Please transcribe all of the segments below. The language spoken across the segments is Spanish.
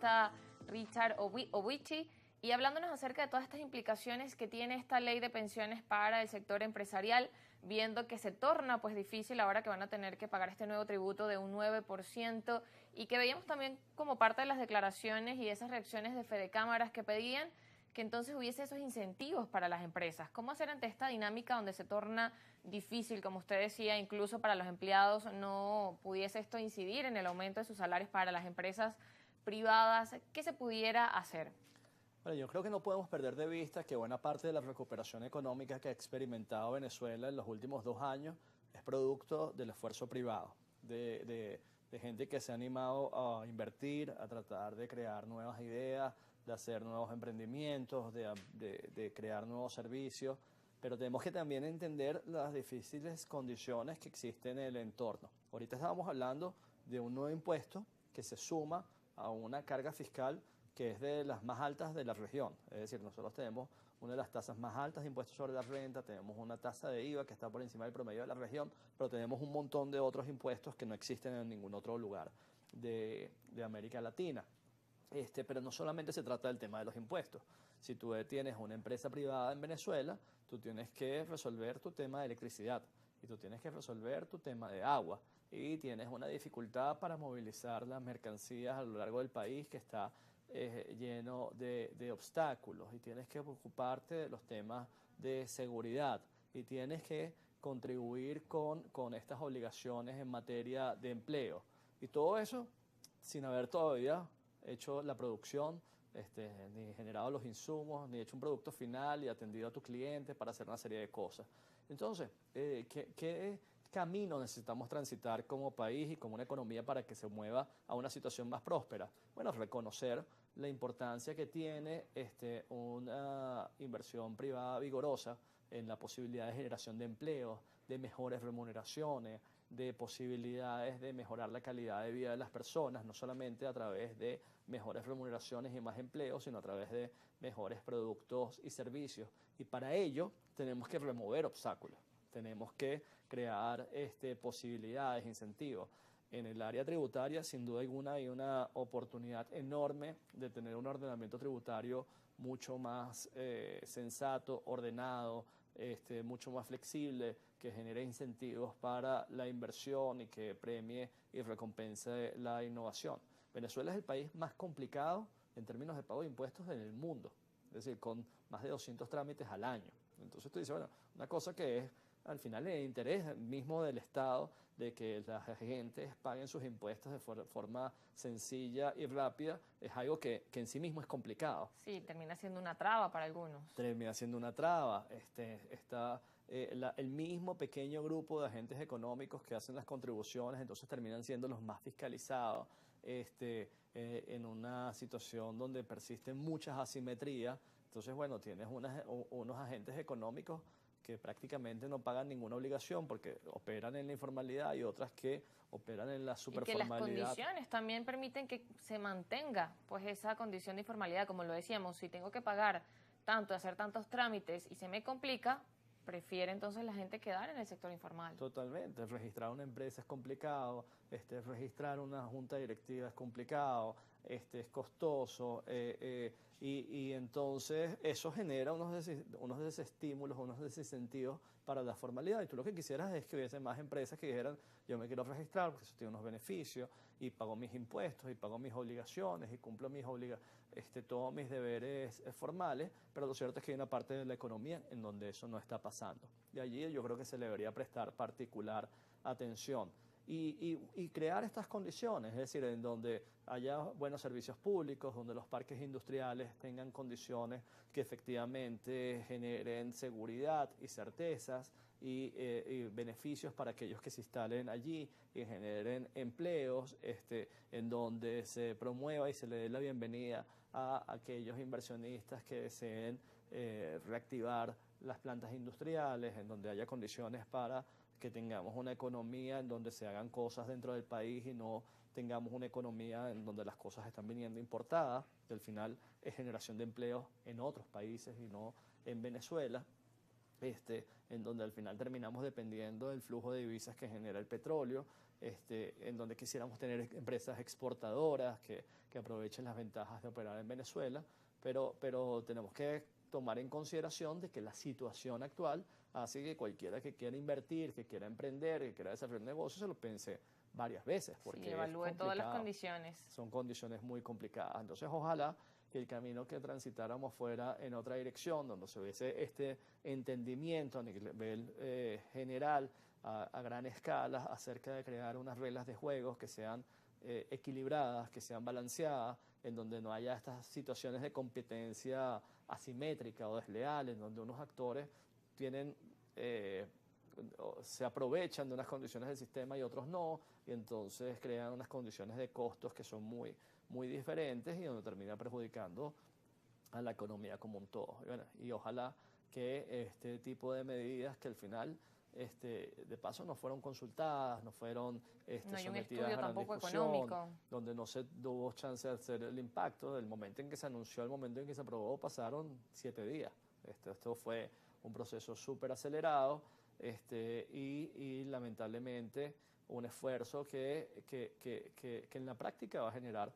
economista Richard Obuchi, y hablándonos acerca de todas estas implicaciones que tiene esta ley de pensiones para el sector empresarial, viendo que se torna pues difícil ahora que van a tener que pagar este nuevo tributo de un 9%, y que veíamos también como parte de las declaraciones y esas reacciones de Fedecámaras que pedían que entonces hubiese esos incentivos para las empresas. ¿Cómo hacer ante esta dinámica donde se torna difícil, como usted decía, incluso para los empleados no pudiese esto incidir en el aumento de sus salarios para las empresas privadas? ¿Qué se pudiera hacer? Bueno, yo creo que no podemos perder de vista que buena parte de la recuperación económica que ha experimentado Venezuela en los últimos 2 años es producto del esfuerzo privado, de gente que se ha animado a invertir, a tratar de crear nuevas ideas, de hacer nuevos emprendimientos, de crear nuevos servicios, pero tenemos que también entender las difíciles condiciones que existen en el entorno. Ahorita estábamos hablando de un nuevo impuesto que se suma a una carga fiscal que es de las más altas de la región. Es decir, nosotros tenemos una de las tasas más altas de impuestos sobre la renta, tenemos una tasa de IVA que está por encima del promedio de la región, pero tenemos un montón de otros impuestos que no existen en ningún otro lugar de América Latina. Pero no solamente se trata del tema de los impuestos. Si tú tienes una empresa privada en Venezuela, tú tienes que resolver tu tema de electricidad y tú tienes que resolver tu tema de agua y tienes una dificultad para movilizar las mercancías a lo largo del país que está lleno de obstáculos, y tienes que ocuparte de los temas de seguridad y tienes que contribuir con estas obligaciones en materia de empleo. Y todo eso sin haber todavía hecho la producción, ni generado los insumos, ni hecho un producto final y atendido a tu cliente para hacer una serie de cosas. Entonces, ¿qué camino necesitamos transitar como país y como una economía para que se mueva a una situación más próspera? Bueno, reconocer la importancia que tiene una inversión privada vigorosa en la posibilidad de generación de empleo, de mejores remuneraciones, de posibilidades de mejorar la calidad de vida de las personas, no solamente a través de mejores remuneraciones y más empleo, sino a través de mejores productos y servicios. Y para ello tenemos que remover obstáculos, tenemos que crear posibilidades, incentivos. En el área tributaria, sin duda alguna, hay una oportunidad enorme de tener un ordenamiento tributario mucho más sensato, ordenado, mucho más flexible, que genere incentivos para la inversión y que premie y recompense la innovación. Venezuela es el país más complicado en términos de pago de impuestos en el mundo, es decir, con más de 200 trámites al año. Entonces tú dices, bueno, una cosa que es al final el interés mismo del Estado de que las agentes paguen sus impuestos de forma sencilla y rápida es algo que en sí mismo es complicado. Sí, termina siendo una traba para algunos. Termina siendo una traba. Está el mismo pequeño grupo de agentes económicos que hacen las contribuciones, entonces terminan siendo los más fiscalizados, en una situación donde persisten muchas asimetrías. Entonces, bueno, tienes unos agentes económicos que prácticamente no pagan ninguna obligación porque operan en la informalidad, y otras que operan en la superformalidad. Y que las condiciones también permiten que se mantenga pues esa condición de informalidad, como lo decíamos, si tengo que pagar tanto, hacer tantos trámites y se me complica, prefiere entonces la gente quedar en el sector informal. Totalmente, registrar una empresa es complicado, registrar una junta directiva es complicado, es costoso, y entonces eso genera unos desestímulos, unos desincentivos para la formalidad. Y tú lo que quisieras es que hubiese más empresas que dijeran, yo me quiero registrar porque eso tiene unos beneficios, y pago mis impuestos, y pago mis obligaciones, y cumplo todos mis deberes formales, pero lo cierto es que hay una parte de la economía en donde eso no está pasando. Y allí yo creo que se le debería prestar particular atención. Y crear estas condiciones, es decir, en donde haya buenos servicios públicos, donde los parques industriales tengan condiciones que efectivamente generen seguridad y certezas y beneficios para aquellos que se instalen allí, y generen empleos, en donde se promueva y se le dé la bienvenida a aquellos inversionistas que deseen reactivar las plantas industriales, en donde haya condiciones para que tengamos una economía en donde se hagan cosas dentro del país y no tengamos una economía en donde las cosas están viniendo importadas, que al final es generación de empleo en otros países y no en Venezuela, en donde al final terminamos dependiendo del flujo de divisas que genera el petróleo, en donde quisiéramos tener empresas exportadoras que aprovechen las ventajas de operar en Venezuela, pero tenemos que tomar en consideración de que la situación actual hace que cualquiera que quiera invertir, que quiera emprender, que quiera desarrollar un negocio, se lo piense varias veces, porque sí, evalúe todas las condiciones. Son condiciones muy complicadas. Entonces, ojalá que el camino que transitáramos fuera en otra dirección, donde se hubiese este entendimiento a nivel general, a gran escala, acerca de crear unas reglas de juegos que sean equilibradas, que sean balanceadas, en donde no haya estas situaciones de competencia asimétrica o desleal, en donde unos actores se aprovechan de unas condiciones del sistema y otros no, y entonces crean unas condiciones de costos que son muy, muy diferentes y donde termina perjudicando a la economía como un todo. Y ojalá que este tipo de medidas que al final, de paso, no fueron consultadas, no fueron no hay un sometidas estudio a la tampoco discusión, económico, donde no se tuvo chance de hacer el impacto. Del momento en que se anunció al momento en que se aprobó pasaron 7 días. Esto fue un proceso súper acelerado y lamentablemente un esfuerzo que en la práctica va a generar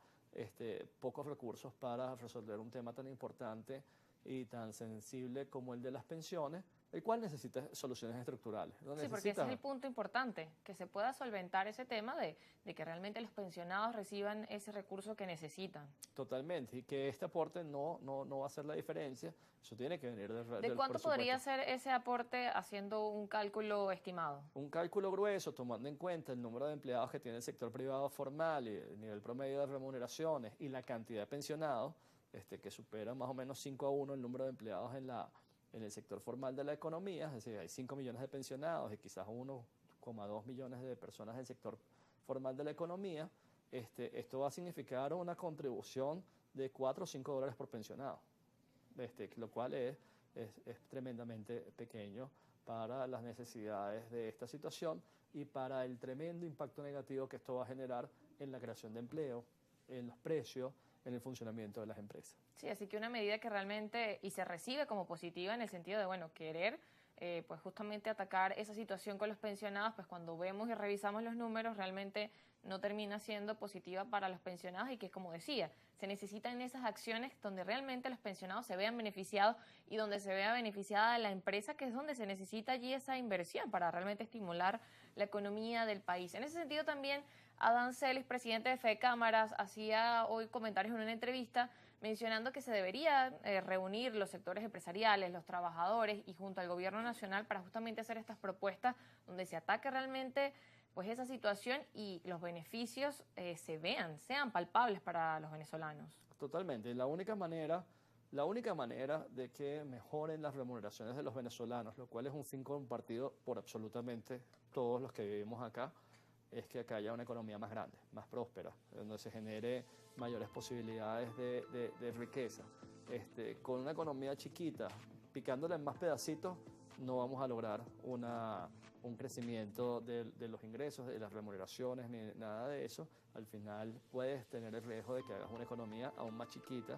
pocos recursos para resolver un tema tan importante y tan sensible como el de las pensiones, el cual necesita soluciones estructurales. Sí, porque ese es el punto importante, que se pueda solventar ese tema de que realmente los pensionados reciban ese recurso que necesitan. Totalmente, y que este aporte no va a hacer la diferencia, eso tiene que venir del ¿De cuánto podría ser ese aporte haciendo un cálculo estimado? Un cálculo grueso, tomando en cuenta el número de empleados que tiene el sector privado formal y el nivel promedio de remuneraciones y la cantidad de pensionados, que supera más o menos 5-1 el número de empleados en el sector formal de la economía, es decir, hay 5 millones de pensionados y quizás 1,2 millones de personas del sector formal de la economía. Esto va a significar una contribución de 4 o 5 dólares por pensionado, lo cual es tremendamente pequeño para las necesidades de esta situación y para el tremendo impacto negativo que esto va a generar en la creación de empleo, en los precios, en el funcionamiento de las empresas. Sí, así que una medida que realmente, y se recibe como positiva en el sentido de, bueno, querer pues justamente atacar esa situación con los pensionados, pues cuando vemos y revisamos los números realmente no termina siendo positiva para los pensionados y que, como decía, se necesitan esas acciones donde realmente los pensionados se vean beneficiados y donde se vea beneficiada la empresa, que es donde se necesita allí esa inversión para realmente estimular la economía del país. En ese sentido también Adán Celis, presidente de Fede Cámaras, hacía hoy comentarios en una entrevista mencionando que se debería reunir los sectores empresariales, los trabajadores y junto al gobierno nacional para justamente hacer estas propuestas donde se ataque realmente pues esa situación y los beneficios sean palpables para los venezolanos. Totalmente. La única manera de que mejoren las remuneraciones de los venezolanos, lo cual es un fin compartido por absolutamente todos los que vivimos acá, es que acá haya una economía más grande, más próspera, donde se genere mayores posibilidades de riqueza. Con una economía chiquita, picándola en más pedacitos, no vamos a lograr un crecimiento de los ingresos, de las remuneraciones, ni nada de eso. Al final puedes tener el riesgo de que hagas una economía aún más chiquita,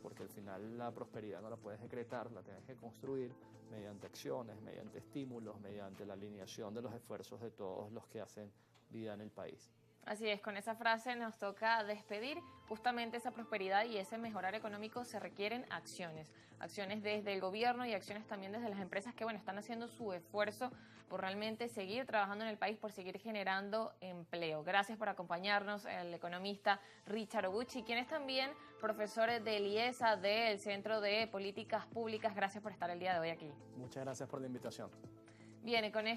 porque al final la prosperidad no la puedes decretar, la tienes que construir mediante acciones, mediante estímulos, mediante la alineación de los esfuerzos de todos los que hacen vida en el país. Así es, con esa frase nos toca despedir. Justamente esa prosperidad y ese mejorar económico se requieren acciones. Acciones desde el gobierno y acciones también desde las empresas que, bueno, están haciendo su esfuerzo por realmente seguir trabajando en el país, por seguir generando empleo. Gracias por acompañarnos, el economista Richard Obuchi, quien es también profesor del IESA, del Centro de Políticas Públicas. Gracias por estar el día de hoy aquí. Muchas gracias por la invitación. Bien, con esto